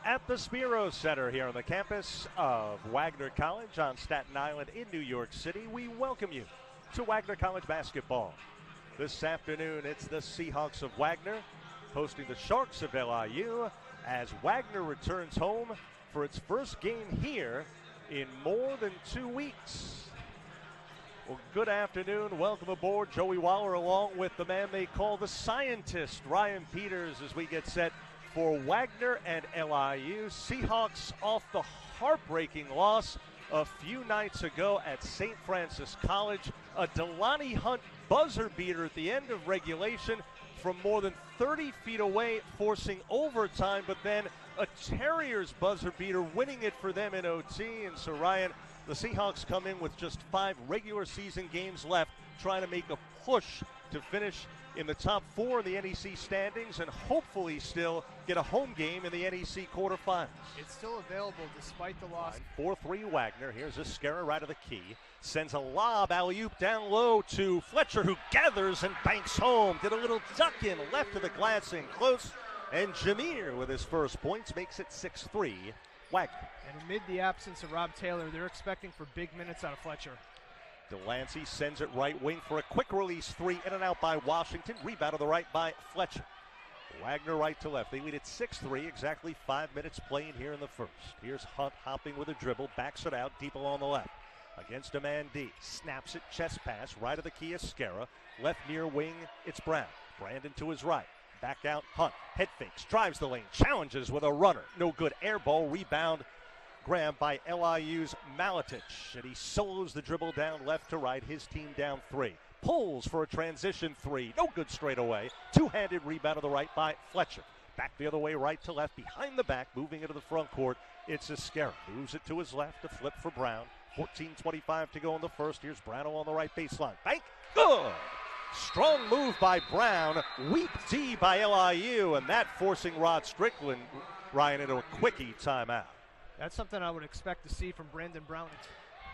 At the Spiro Center here on the campus of Wagner College on Staten Island in New York City, we welcome you to Wagner College basketball. This afternoon, it's the Seahawks of Wagner hosting the Sharks of LIU as Wagner returns home for its first game here in more than 2 weeks. Well, good afternoon. Welcome aboard. Joey Waller along with the man they call the scientist, Ryan Peters, as we get set for Wagner and LIU. Seahawks off the heartbreaking loss a few nights ago at St. Francis College. A Delani Hunt buzzer beater at the end of regulation from more than 30 feet away, forcing overtime, but then a Terriers buzzer beater winning it for them in OT. And so, Ryan, the Seahawks come in with just 5 regular season games left, trying to make a push to finish in the top 4 in the NEC standings and hopefully still get a home game in the NEC quarterfinals. It's still available despite the loss. 4-3 Wagner. Here's Iscara right of the key. Sends a lob, alley-oop down low to Fletcher, who gathers and banks home. Did a little duck in left of the glassing, close. And Jameer with his first points makes it 6-3 Wagner. And amid the absence of Rob Taylor, they're expecting for big minutes out of Fletcher. Delancey sends it right wing for a quick release three, in and out by Washington. Rebound to the right by Fletcher. Wagner right to left. They lead at 6-3, exactly 5 minutes playing here in the first. Here's Hunt hopping with a dribble, backs it out, deep along the left. Against a man D, snaps it, chest pass, right of the key, Iscara. Left near wing, it's Brown. Brandon to his right. Back out, Hunt. Head fakes, drives the lane, challenges with a runner. No good, air ball, rebound grabbed by LIU's Malatic. And he solos the dribble down left to right, his team down 3. Pulls for a transition 3, no good straight away. Two-handed rebound to the right by Fletcher. Back the other way, right to left, behind the back, moving into the front court. It's Iscara. Moves it to his left, a flip for Brown. 14:25 to go in the first. Here's Brano on the right baseline. Bank, good! Strong move by Brown, weak D by LIU, and that forcing Rod Strickland, Ryan, into a quickie timeout. That's something I would expect to see from Brandon Brown.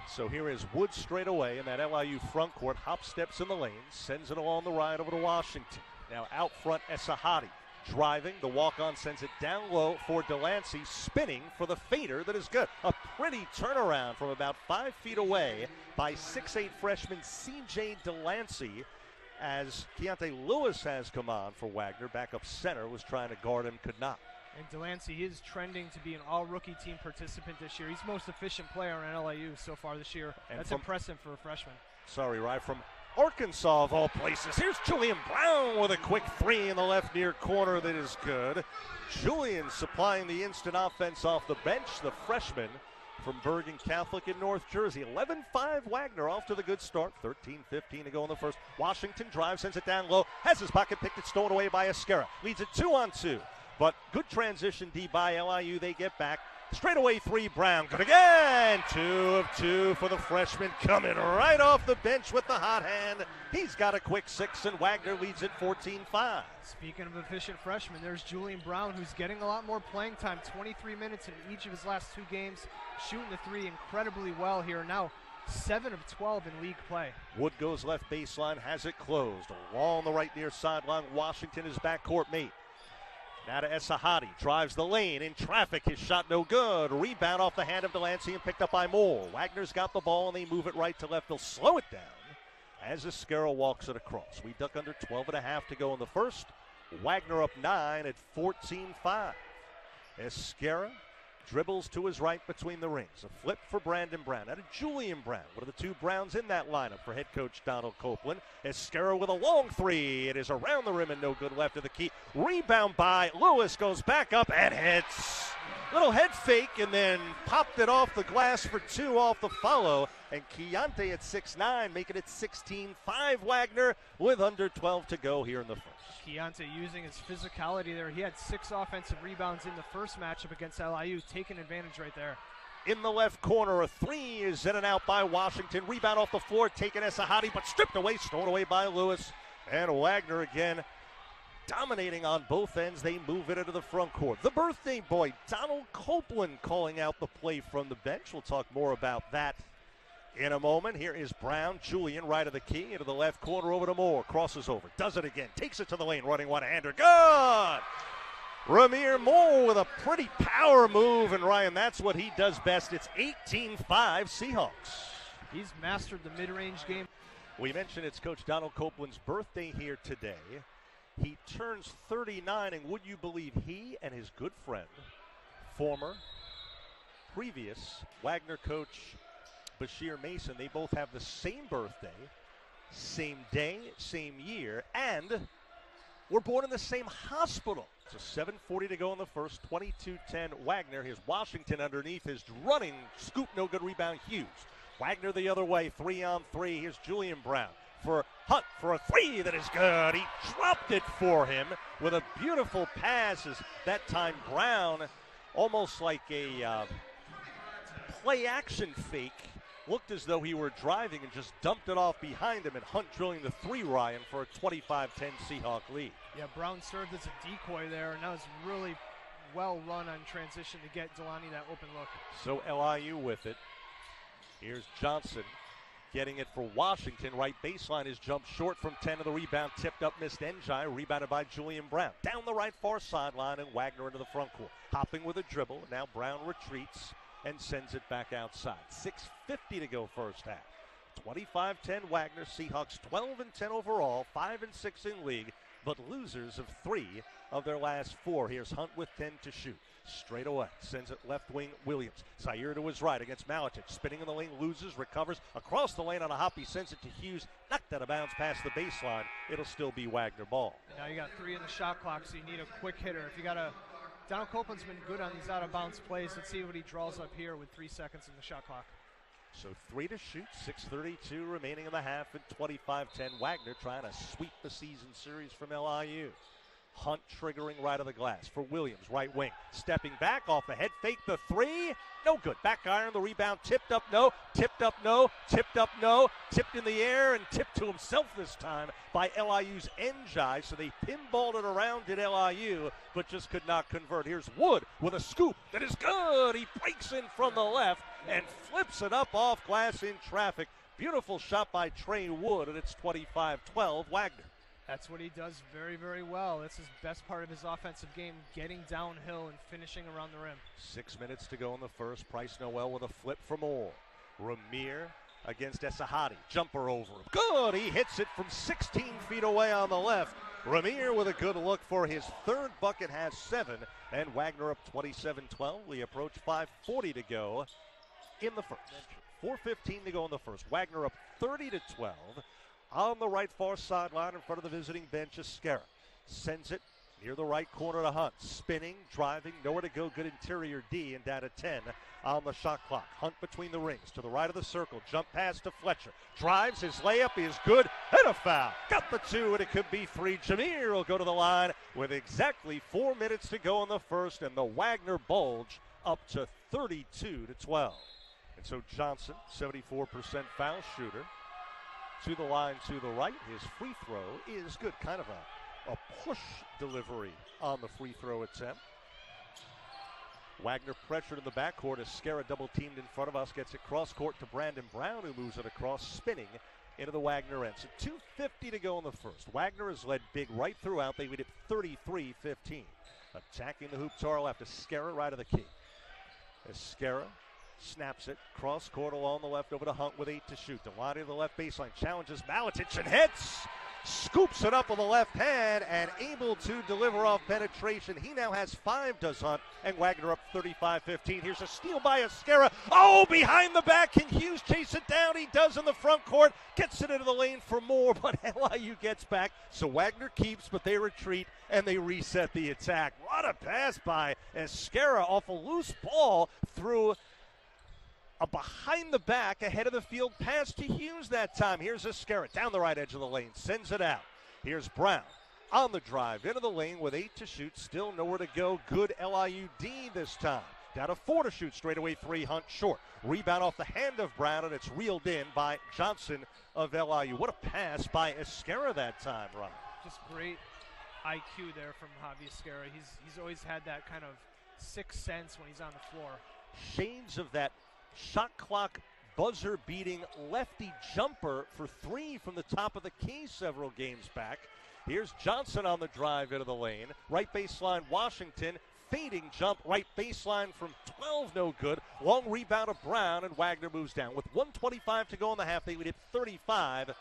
So here is Wood straight away in that LIU front court. Hop steps in the lane, sends it along the right over to Washington. Now out front, Esahadi driving. The walk-on sends it down low for Delancey, spinning for the fader that is good. A pretty turnaround from about 5 feet away by 6'8 freshman C.J. Delancey, as Keontae Lewis has come on for Wagner. Backup center was trying to guard him, could not. And Delancey is trending to be an all-rookie team participant this year. He's the most efficient player on LIU so far this year. And that's impressive for a freshman. Sorry, right from Arkansas of all places. Here's Julian Brown with a quick 3 in the left near corner that is good. Julian supplying the instant offense off the bench, the freshman from Bergen Catholic in North Jersey. 11-5 Wagner off to the good start. 13-15 to go in the first. Washington drives, sends it down low, has his pocket picked, it's stolen away by Iscara. Leads it 2-on-2. But good transition D by LIU. They get back. Straightaway 3, Brown. Good again. 2 of 2 for the freshman. Coming right off the bench with the hot hand. He's got a quick 6, and Wagner leads it 14-5. Speaking of efficient freshmen, there's Julian Brown, who's getting a lot more playing time. 23 minutes in each of his last 2 games. Shooting the 3 incredibly well here. Now 7 of 12 in league play. Wood goes left baseline, has it closed. Along the right near sideline, Washington is backcourt mate. Now to Esahadi, drives the lane, in traffic, his shot no good. Rebound off the hand of Delancey and picked up by Moore. Wagner's got the ball and they move it right to left. They'll slow it down as Iscara walks it across. We duck under 12.5 to go in the first. Wagner up 9 at 14-5. Iscara dribbles to his right between the rings. A flip for Brandon Brown. Now to Julian Brown. One of the 2 Browns in that lineup for head coach Donald Copeland. Iscara with a long 3. It is around the rim and no good left of the key. Rebound by Lewis. Goes back up and hits. Little head fake and then popped it off the glass for 2 off the follow. And Keontae at 6'9", making it 16-5 Wagner with under 12 to go here in the first. Keontae using his physicality there. He had 6 offensive rebounds in the first matchup against LIU, taking advantage right there. In the left corner, a 3 is in and out by Washington. Rebound off the floor, taken Esahadi, but stripped away, stolen away by Lewis. And Wagner again dominating on both ends. They move it into the front court. The birthday boy, Donald Copeland, calling out the play from the bench. We'll talk more about that in a moment. Here is Brown. Julian right of the key into the left corner over to Moore. Crosses over. Does it again. Takes it to the lane. Running one-hander. Good! Ramir Moore with a pretty power move, and Ryan, that's what he does best. It's 18-5 Seahawks. He's mastered the mid-range game. We mentioned it's Coach Donald Copeland's birthday here today. He turns 39, and would you believe he and his good friend, previous Wagner coach Bashir Mason, they both have the same birthday, same day, same year, and were born in the same hospital. So 7:40 to go in the first, 22-10 Wagner. Here's Washington underneath his running scoop, no good rebound, Hughes. Wagner the other way, 3-on-3. Here's Julian Brown for Hunt for a three that is good. He dropped it for him with a beautiful pass. As that time Brown, almost like a play-action fake, looked as though he were driving and just dumped it off behind him, and Hunt drilling the three, Ryan, for a 25-10 Seahawk lead. Yeah, Brown served as a decoy there, and that was really well run on transition to get Delani that open look. So LIU with it. Here's Johnson getting it for Washington. Right baseline is jumped short from 10 to the rebound. Tipped up, missed Njai. Rebounded by Julian Brown. Down the right far sideline, and Wagner into the front court. Hopping with a dribble. Now Brown retreats and sends it back outside. 6:50 to go first half. 25-10 Wagner. Seahawks 12-10 overall, 5-6 in league, but losers of 3 of their last 4. Here's Hunt with 10 to shoot. Straight away, sends it left wing Williams. Zaire to his right against Malatic. Spinning in the lane, loses, recovers. Across the lane on a hop, he sends it to Hughes. Knocked out of bounds past the baseline. It'll still be Wagner ball. Now you got 3 in the shot clock, so you need a quick hitter. If you got a Donald Copeland's been good on these out-of-bounds plays. Let's see what he draws up here with 3 seconds in the shot clock. So 3 to shoot, 6:32 remaining in the half, and 25-10 Wagner trying to sweep the season series from LIU. Hunt triggering right of the glass for Williams, right wing. Stepping back off the head fake, the three. No good. Back iron, the rebound. Tipped up, no. Tipped up, no. Tipped up, no. Tipped in the air and tipped to himself this time by LIU's Njai. So they pinballed it around at LIU, but just could not convert. Here's Wood with a scoop that is good. He breaks in from the left and flips it up off glass in traffic. Beautiful shot by Trey Wood, and it's 25-12 Wagner. That's what he does very, very well. That's his best part of his offensive game, getting downhill and finishing around the rim. 6 minutes to go in the first. Price Noel with a flip for Moore. Ramir against Esahadi. Jumper over him. Good! He hits it from 16 feet away on the left. Ramir with a good look for his third bucket, has 7. And Wagner up 27-12. We approach 5:40 to go in the first. 4:15 to go in the first. Wagner up 30-12. On the right far sideline in front of the visiting bench, Esquera sends it near the right corner to Hunt. Spinning, driving, nowhere to go. Good interior D, and down to 10 on the shot clock. Hunt between the rings to the right of the circle. Jump pass to Fletcher. Drives, his layup is good. And a foul. Got the 2, and it could be 3. Jameer will go to the line with exactly 4 minutes to go in the first, and the Wagner Bulge up to 32-12. And so Johnson, 74% foul shooter, to the line to the right. His free throw is good. Kind of a push delivery on the free throw attempt. Wagner pressured in the backcourt. Esquera double teamed in front of us. Gets it cross court to Brandon Brown, who moves it across, spinning into the Wagner end. So 2:50 to go in the first. Wagner has led big right throughout. They lead at 33-15. Attacking the hoop to our left. Esquera right of the key. Esquera snaps it, cross court along the left over to Hunt with 8 to shoot. Delani to the left baseline, challenges Malatic and hits. Scoops it up with the left hand and able to deliver off penetration. He now has 5, does Hunt, and Wagner up 35-15. Here's a steal by Esquera. Oh, behind the back. Can Hughes chase it down? He does in the front court. Gets it into the lane for Moore, but LIU gets back. So Wagner keeps, but they retreat, and they reset the attack. What a pass by Esquera off a loose ball through a behind the back, ahead of the field pass to Hughes that time. Here's Esquera down the right edge of the lane, sends it out. Here's Brown on the drive into the lane with 8 to shoot, still nowhere to go. Good LIU D this time. Down to 4 to shoot, straightaway 3, Hunt short. Rebound off the hand of Brown, and it's reeled in by Johnson of LIU. What a pass by Esquera that time, Ron. Just great IQ there from Javi Esquera. He's always had that kind of sixth sense when he's on the floor. Shades of that shot clock buzzer-beating lefty jumper for 3 from the top of the key several games back. Here's Johnson on the drive into the lane. Right baseline, Washington. Fading jump, right baseline from 12, no good. Long rebound of Brown, and Wagner moves down. With 1:25 to go in the half, they lead it 35-15.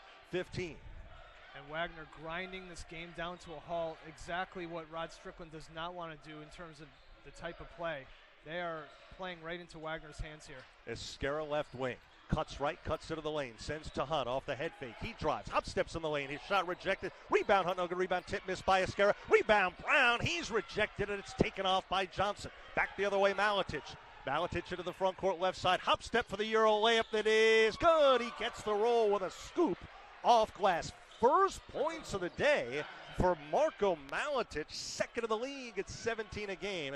And Wagner grinding this game down to a halt, exactly what Rod Strickland does not want to do in terms of the type of play. They are playing right into Wagner's hands here. Esquera left wing. Cuts right, cuts into the lane, sends to Hunt off the head fake. He drives, hop steps in the lane. His shot rejected. Rebound, Hunt, no good. Rebound, tip missed by Esquera. Rebound, Brown. He's rejected, and it's taken off by Johnson. Back the other way, Malatic. Malatic into the front court left side. Hop step for the Euro layup that is good. He gets the roll with a scoop off glass. First points of the day for Marko Malatic, second of the league at 17 a game.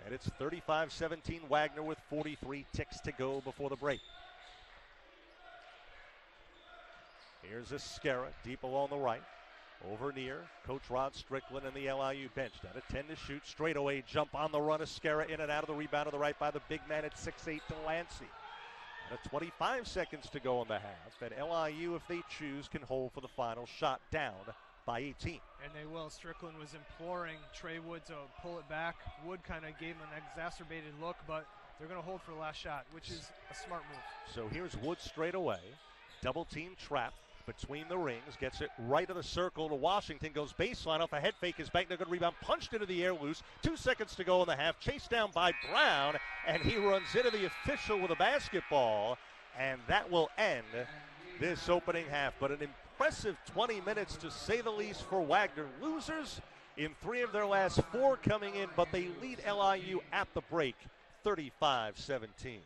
And it's 35-17 Wagner with 43 ticks to go before the break. Here's Esquera, deep along the right. Over near Coach Rod Strickland and the LIU bench. Down to 10 to shoot. Straightaway jump on the run. Esquera in and out of the rebound to the right by the big man at 6'8", Delancey. And 25 seconds to go in the half. And LIU, if they choose, can hold for the final shot, down by 18. And they will. Strickland was imploring Trey Wood to pull it back. Wood kind of gave him an exacerbated look, but they're going to hold for the last shot, which is a smart move. So here's Wood straight away. Double team trap between the rings. Gets it right of the circle to Washington. Goes baseline off a head fake. His back, no good rebound. Punched into the air loose. 2 seconds to go in the half. Chased down by Brown. And he runs into the official with a basketball. And that will end this opening half. But an impressive 20 minutes to say the least for Wagner. Losers in 3 of their last 4 coming in. But they lead LIU at the break 35-17.